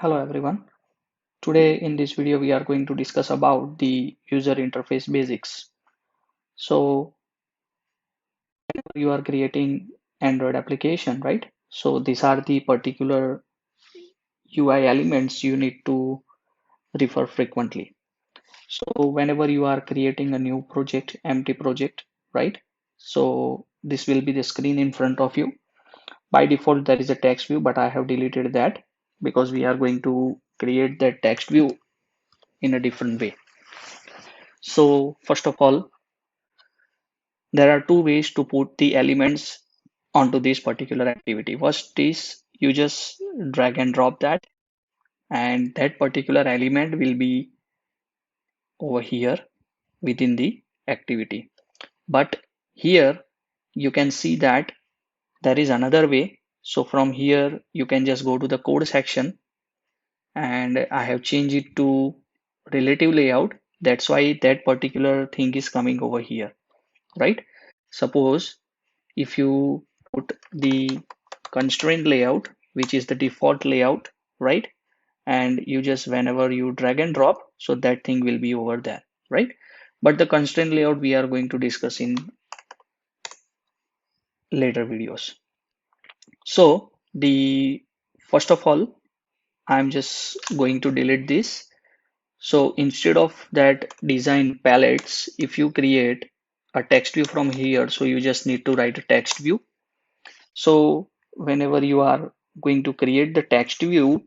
Hello everyone. Today in this video we are going to discuss about the user interface basics. So you are creating Android application, right? So these are the particular UI elements you need to refer frequently. So whenever you are creating a new project, empty project, right? So this will be the screen in front of you. By default there is a text view, but I have deleted that because we are going to create that text view in a different way. So first of all, there are two ways to put the elements onto this particular activity. First is you just drag and drop that, and that particular element will be over here within the activity. But here you can see that there is another way. So from here you can just go to the code section, and I have changed it to relative layout. That's why that particular thing is coming over here, right? Suppose if you put the constraint layout, which is the default layout, right? And you just whenever you drag and drop, so that thing will be over there, right? But the constraint layout we are going to discuss in later videos. So the first of all, I'm just going to delete this. So instead of that design palettes, if you create a text view from here, so you just need to write a text view. So whenever you are going to create the text view,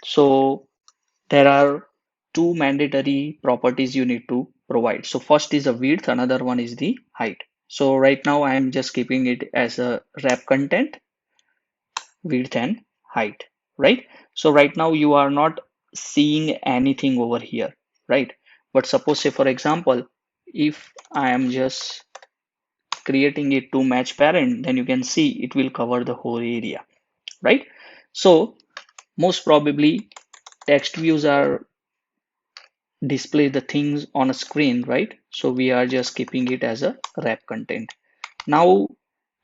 so there are two mandatory properties you need to provide. So first is the width, another one is the height. So right now I am just keeping it as a wrap content, width and height, right? So right now you are not seeing anything over here, right? But suppose say for example, if I am just creating it to match parent, then you can see it will cover the whole area, right? So most probably text views are display the things on a screen, right? So we are just keeping it as a wrap content. Now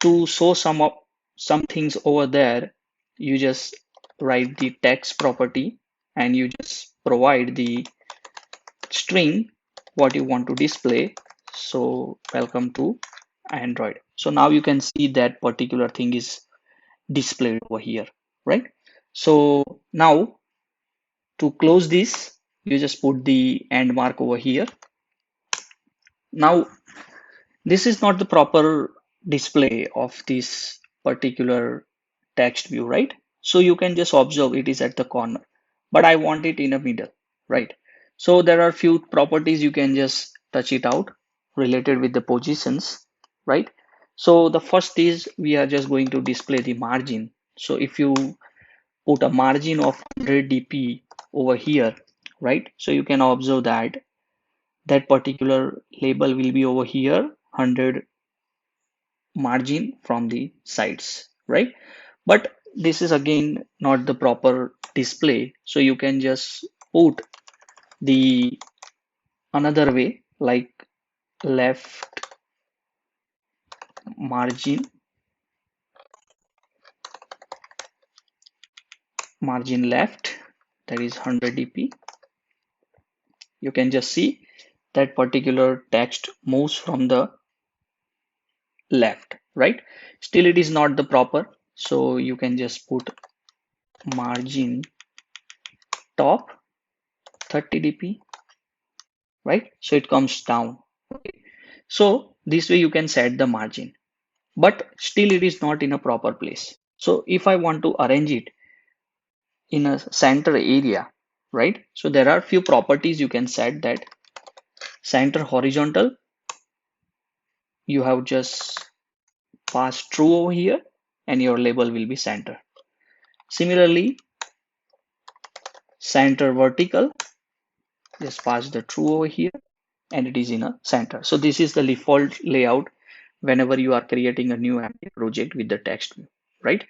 to show some things over there, you just write the text property and you just provide the string what you want to display. So welcome to Android. So now you can see that particular thing is displayed over here, right? So now to close this, you just put the end mark over here. Now this is not the proper display of this particular text view, right? So you can just observe it is at the corner, but I want it in the middle, right? So there are few properties you can just touch it out related with the positions, right? So the first is we are just going to display the margin. So if you put a margin of 100 dp over here, right? So you can observe that that particular label will be over here 100 margin from the sides, right? But this is again not the proper display, so you can just put the another way like left margin left, that is 100 dp. You can just see that particular text moves from the left, right? Still it is not the proper, so you can just put margin top 30 dp, right? So it comes down. So this way you can set the margin, but still it is not in a proper place. So if I want to arrange it in a center area, right? So there are few properties you can set that center horizontal, you have just pass true over here and your label will be center. Similarly, center vertical, just pass the true over here and it is in a center. So this is the default layout whenever you are creating a new project with the text view, right?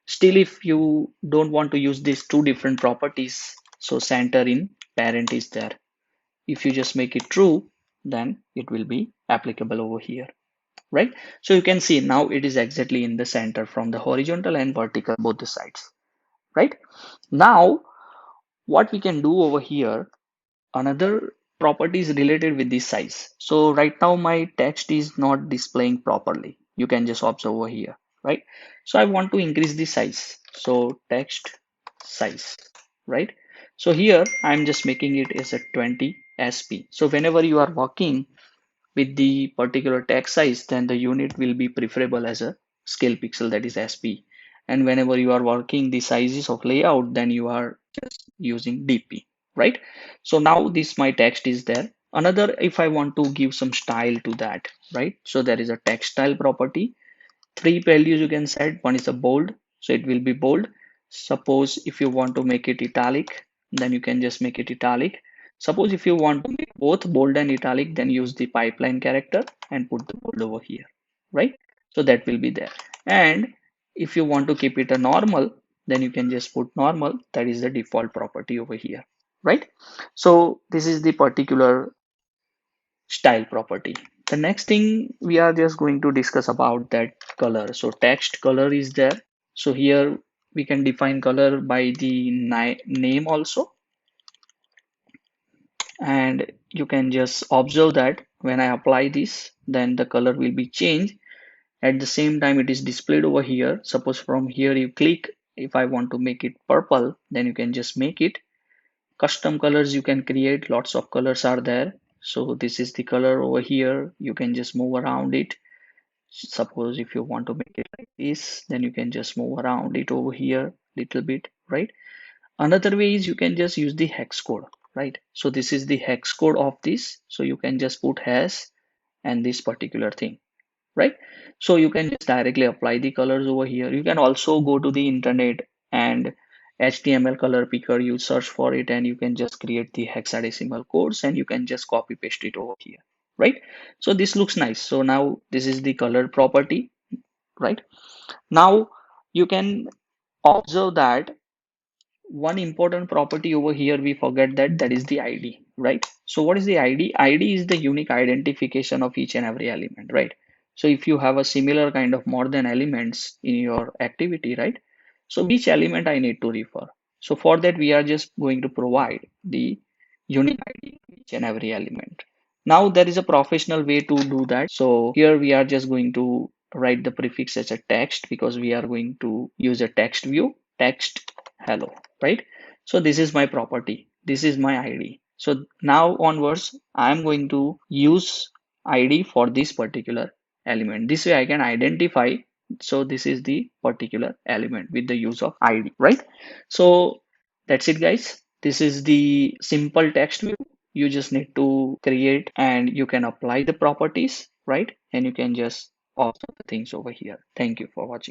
Still, if you don't want to use these two different properties, so center in parent is there. If you just make it true, then it will be applicable over here, right? So you can see now it is exactly in the center from the horizontal and vertical both the sides, right? Now what we can do over here, another property is related with the size. So right now my text is not displaying properly. You can just observe over here, right? So I want to increase the size. So text size, right? So here I'm just making it as a 20 sp. So whenever you are working with the particular text size, then the unit will be preferable as a scale pixel, that is sp. And whenever you are working the sizes of layout, then you are just using dp, right? So now this my text is there. Another, if I want to give some style to that, right? So there is a text style property. Three values you can set. One is a bold, so it will be bold. Suppose if you want to make it italic, then you can just make it italic. Suppose if you want to make both bold and italic, then use the pipeline character and put the bold over here, right? So that will be there. And if you want to keep it a normal, then you can just put normal. That is the default property over here, right? So this is the particular style property. The next thing we are just going to discuss about that color. So text color is there. So here we can define color by the name also. And you can just observe that when I apply this, then the color will be changed. At the same time, it is displayed over here. Suppose from here you click, if I want to make it purple, then you can just make it. Custom colors you can create, lots of colors are there. So this is the color over here. You can just move around it. Suppose if you want to make it like this, then you can just move around it over here little bit, right? Another way is you can just use the hex code, right? So this is the hex code of this. So you can just put hash and this particular thing, right? So you can just directly apply the colors over here. You can also go to the internet and HTML color picker, you search for it and you can just create the hexadecimal codes and you can just copy paste it over here, right? So this looks nice. So now this is the color property, right? Now you can observe that one important property over here we forget, that is the id, right? So what is the id is the unique identification of each and every element, right? So if you have a similar kind of more than elements in your activity, right? So which element I need to refer? So for that we are just going to provide the unique id of each and every element. Now there is a professional way to do that. So here we are just going to write the prefix as a text because we are going to use a text view, text hello, right? So this is my property, this is my id. So now onwards I'm going to use id for this particular element. This way I can identify, so this is the particular element with the use of id, right? So that's it guys, this is the simple text view. You just need to create and you can apply the properties, right? And you can just observe the things over here. Thank you for watching.